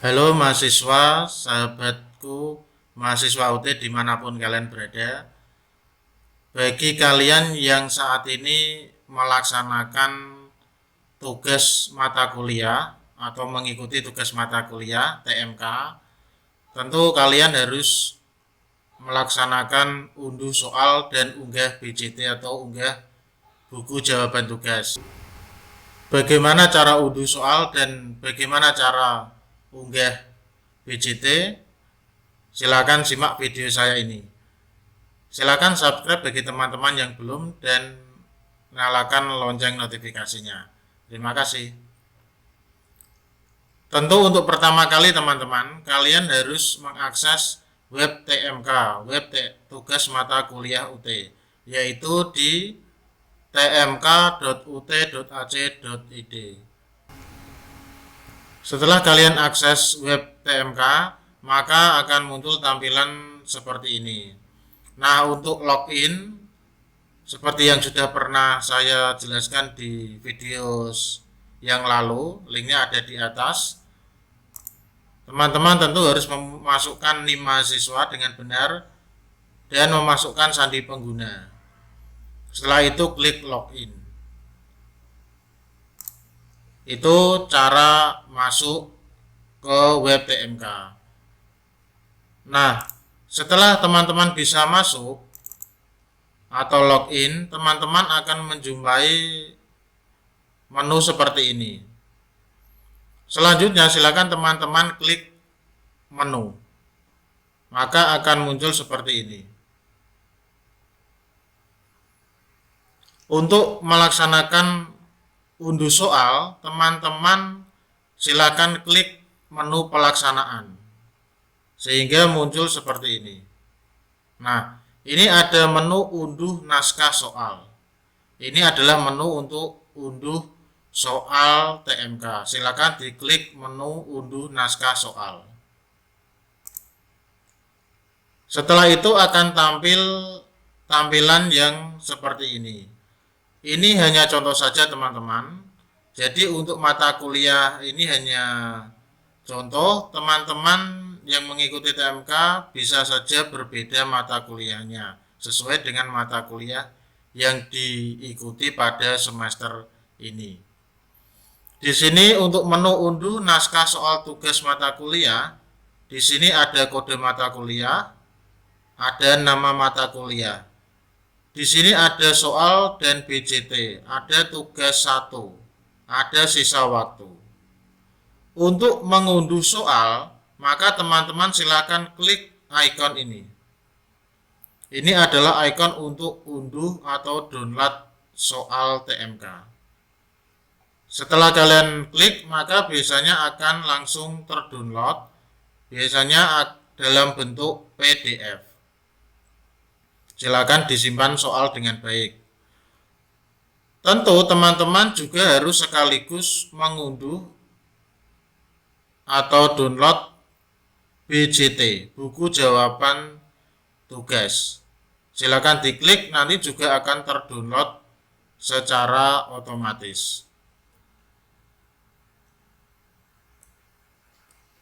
Halo mahasiswa, sahabatku, mahasiswa UT dimanapun kalian berada. Bagi kalian yang saat ini melaksanakan tugas mata kuliah atau mengikuti tugas mata kuliah TMK, tentu kalian harus melaksanakan unduh soal dan unggah BJT atau unggah buku jawaban tugas. Bagaimana cara unduh soal dan bagaimana cara unggah BJT? Silakan simak video saya ini. Silakan subscribe bagi teman-teman yang belum dan nyalakan lonceng notifikasinya. Terima kasih. Tentu untuk pertama kali teman-teman, kalian harus mengakses web TMK, tugas mata kuliah UT, yaitu di tmk.ut.ac.id. Setelah kalian akses web TMK, maka akan muncul tampilan seperti ini. Nah, untuk login seperti yang sudah pernah saya jelaskan di video yang lalu, linknya ada di atas. Teman-teman tentu harus memasukkan NIM mahasiswa dengan benar dan memasukkan sandi pengguna. Setelah itu klik login. Itu cara masuk ke web TMK. Nah, setelah teman-teman bisa masuk atau login, teman-teman akan menjumpai menu seperti ini. Selanjutnya silakan teman-teman klik menu. Maka akan muncul seperti ini. Untuk melaksanakan unduh soal, teman-teman silakan klik menu pelaksanaan. Sehingga muncul seperti ini. Nah, ini ada menu unduh naskah soal. Ini adalah menu untuk unduh soal TMK. Silakan diklik menu unduh naskah soal. Setelah itu akan tampil tampilan yang seperti ini. Ini hanya contoh saja teman-teman. Jadi untuk mata kuliah ini hanya contoh. Teman-teman yang mengikuti TMK bisa saja berbeda mata kuliahnya sesuai dengan mata kuliah yang diikuti pada semester ini. Di sini untuk menu unduh naskah soal tugas mata kuliah, di sini ada kode mata kuliah, ada nama mata kuliah. Di sini ada soal dan BJT, ada tugas 1, ada sisa waktu. Untuk mengunduh soal, maka teman-teman silakan klik icon ini. Ini adalah icon untuk unduh atau download soal TMK. Setelah kalian klik, maka biasanya akan langsung terdownload, biasanya dalam bentuk PDF. Silakan disimpan soal dengan baik. Tentu teman-teman juga harus sekaligus mengunduh atau download BJT, buku jawaban tugas. Silakan diklik, nanti juga akan terdownload secara otomatis.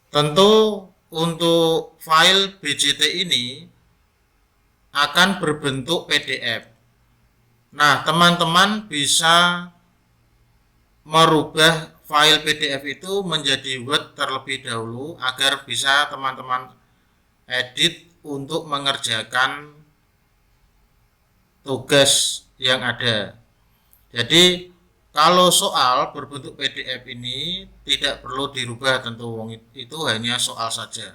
Tentu untuk file BJT ini akan berbentuk PDF. Nah, teman-teman bisa merubah file PDF itu menjadi Word terlebih dahulu agar bisa teman-teman edit untuk mengerjakan tugas yang ada. Jadi kalau soal berbentuk PDF ini tidak perlu dirubah, tentu itu hanya soal saja.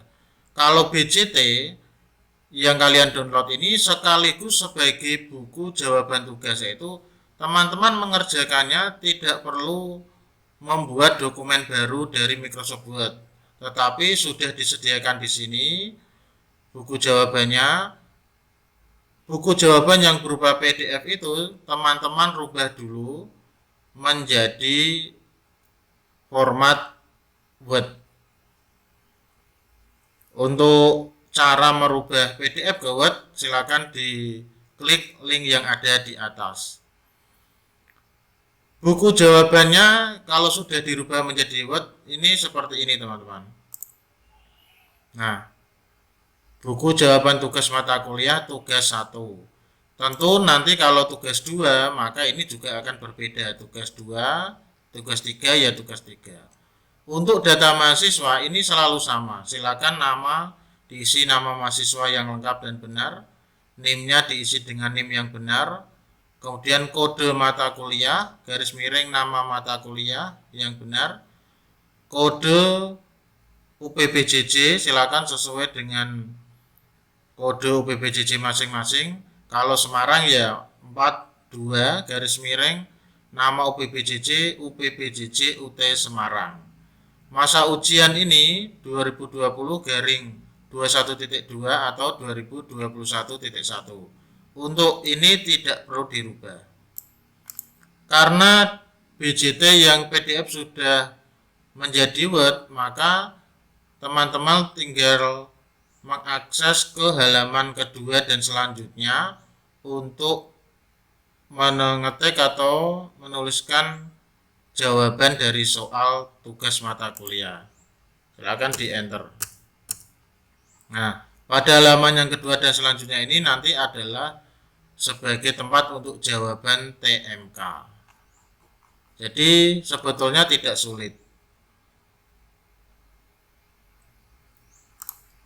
Kalau BJT yang kalian download ini sekaligus sebagai buku jawaban tugas, yaitu teman-teman mengerjakannya tidak perlu membuat dokumen baru dari Microsoft Word, tetapi sudah disediakan di sini buku jawabannya. Buku jawaban yang berupa PDF itu teman-teman rubah dulu menjadi format Word. Untuk cara merubah PDF ke Word, silakan diklik link yang ada di atas. Buku jawabannya kalau sudah dirubah menjadi Word, ini seperti ini teman-teman. Nah, buku jawaban tugas mata kuliah tugas 1. Tentu nanti kalau tugas 2 maka ini juga akan berbeda. Tugas 2, tugas 3 ya tugas 3. Untuk data mahasiswa ini selalu sama. Silakan nama diisi nama mahasiswa yang lengkap dan benar. NIM-nya diisi dengan NIM yang benar. Kemudian kode mata kuliah, garis miring nama mata kuliah yang benar. Kode UPBJJ silakan sesuai dengan kode UPBJJ masing-masing. Kalau Semarang ya 42 garis miring nama UPBJJ UT Semarang. Masa ujian ini 2020 garing 21.2 atau 2021.1. Untuk ini tidak perlu dirubah. Karena BJT yang PDF sudah menjadi Word, maka teman-teman tinggal mengakses ke halaman kedua dan selanjutnya untuk mengetik atau menuliskan jawaban dari soal tugas mata kuliah. Silakan di enter. Nah, pada halaman yang kedua dan selanjutnya ini nanti adalah sebagai tempat untuk jawaban TMK. Jadi sebetulnya tidak sulit.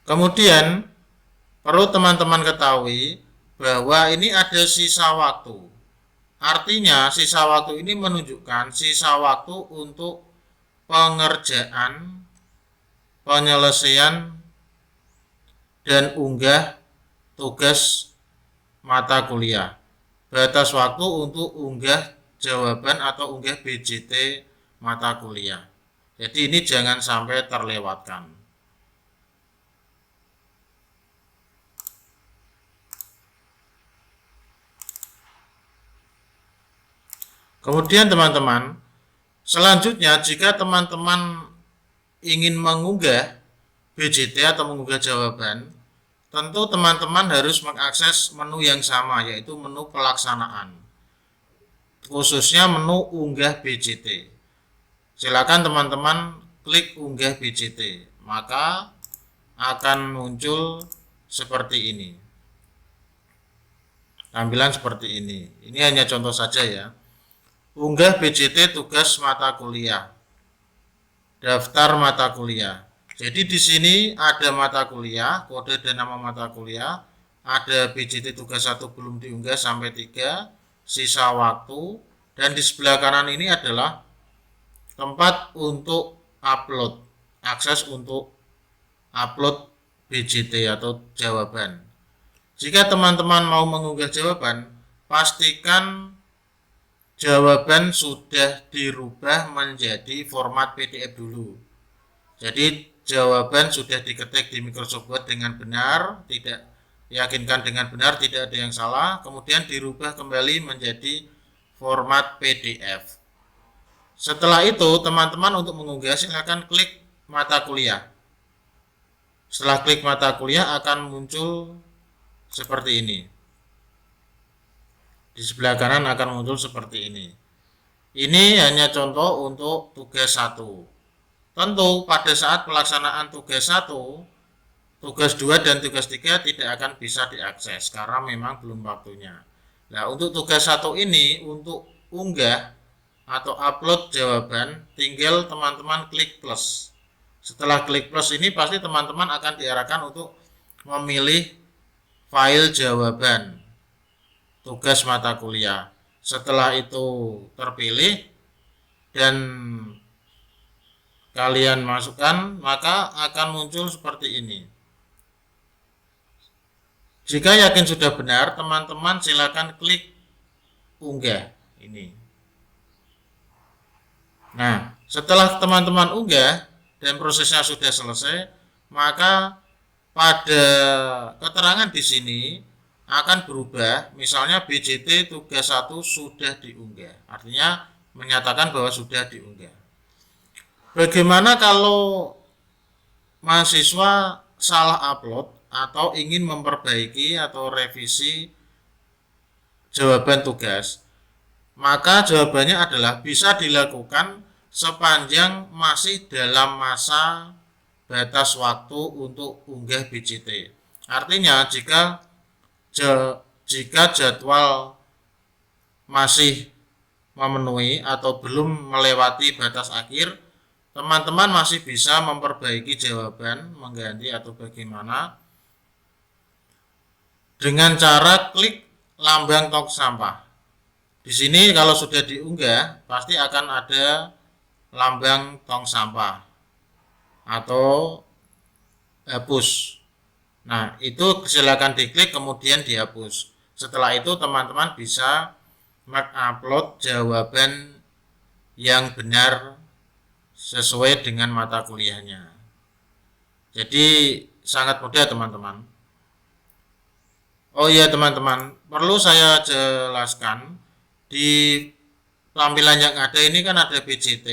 Kemudian perlu teman-teman ketahui bahwa ini ada sisa waktu. Artinya sisa waktu ini menunjukkan sisa waktu untuk pengerjaan, penyelesaian, dan unggah tugas mata kuliah. Batas waktu untuk unggah jawaban atau unggah BJT mata kuliah. Jadi ini jangan sampai terlewatkan. Kemudian teman-teman, selanjutnya jika teman-teman ingin mengunggah BJT atau mengunggah jawaban, tentu teman-teman harus mengakses menu yang sama, yaitu menu pelaksanaan, khususnya menu unggah BJT. Silakan teman-teman klik unggah BJT, maka akan muncul seperti ini. Tampilan seperti ini. Ini hanya contoh saja ya. Unggah BJT tugas mata kuliah. Daftar mata kuliah. Jadi di sini ada mata kuliah, kode dan nama mata kuliah, ada BJT tugas 1 belum diunggah sampai 3, sisa waktu, dan di sebelah kanan ini adalah tempat untuk upload, akses untuk upload BJT atau jawaban. Jika teman-teman mau mengunggah jawaban, pastikan jawaban sudah dirubah menjadi format PDF dulu. Jadi jawaban sudah diketik di Microsoft Word dengan benar, tidak yakinkan dengan benar, tidak ada yang salah, kemudian dirubah kembali menjadi format PDF. Setelah itu teman-teman untuk mengunggah silakan klik mata kuliah. Setelah klik mata kuliah akan muncul seperti ini. Di sebelah kanan akan muncul seperti ini. Ini hanya contoh untuk tugas 1. Tentu pada saat pelaksanaan tugas 1, tugas 2 dan tugas 3 tidak akan bisa diakses karena memang belum waktunya. Nah, untuk tugas 1 ini untuk unggah atau upload jawaban tinggal teman-teman klik plus. Setelah klik plus ini pasti teman-teman akan diarahkan untuk memilih file jawaban tugas mata kuliah. Setelah itu terpilih dan kalian masukkan, maka akan muncul seperti ini. Jika yakin sudah benar, teman-teman silakan klik unggah ini. Nah, setelah teman-teman unggah dan prosesnya sudah selesai, maka pada keterangan di sini akan berubah, misalnya BJT tugas 1 sudah diunggah, artinya menyatakan bahwa sudah diunggah. Bagaimana kalau mahasiswa salah upload atau ingin memperbaiki atau revisi jawaban tugas? Maka jawabannya adalah bisa dilakukan sepanjang masih dalam masa batas waktu untuk unggah BCT. Artinya jika jadwal masih memenuhi atau belum melewati batas akhir, teman-teman masih bisa memperbaiki jawaban, mengganti atau bagaimana dengan cara klik lambang tong sampah. Di sini kalau sudah diunggah, pasti akan ada lambang tong sampah atau hapus. Nah, itu silakan diklik kemudian dihapus. Setelah itu teman-teman bisa mengupload jawaban yang benar sesuai dengan mata kuliahnya. Jadi sangat mudah teman-teman. Oh iya teman-teman, perlu saya jelaskan di tampilan yang ada ini kan ada BCT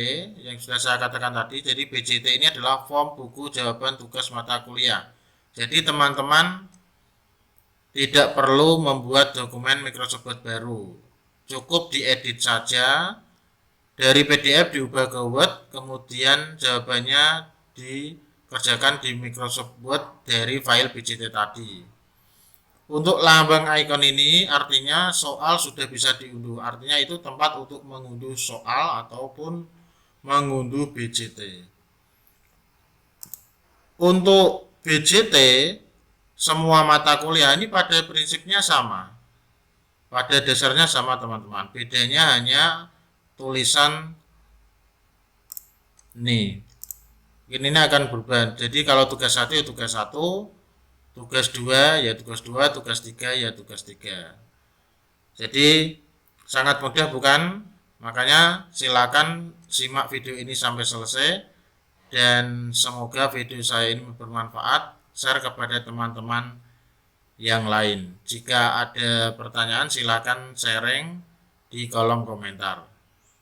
yang sudah saya katakan tadi. Jadi BCT ini adalah form buku jawaban tugas mata kuliah. Jadi teman-teman tidak perlu membuat dokumen Microsoft Word baru. Cukup diedit saja, dari PDF diubah ke Word, kemudian jawabannya dikerjakan di Microsoft Word dari file BCT tadi. Untuk lambang icon ini artinya soal sudah bisa diunduh. Artinya itu tempat untuk mengunduh soal ataupun mengunduh BCT. Untuk BCT semua mata kuliah ini pada prinsipnya sama. Pada dasarnya sama teman-teman. Bedanya hanya tulisan nih. Ini akan berubah. Jadi kalau tugas 1 ya tugas 1, tugas 2 ya tugas 2, tugas 3 ya tugas 3. Jadi sangat mudah bukan? Makanya silakan simak video ini sampai selesai dan semoga video saya ini bermanfaat. Share kepada teman-teman yang lain. Jika ada pertanyaan silakan sharing di kolom komentar.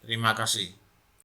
Terima kasih.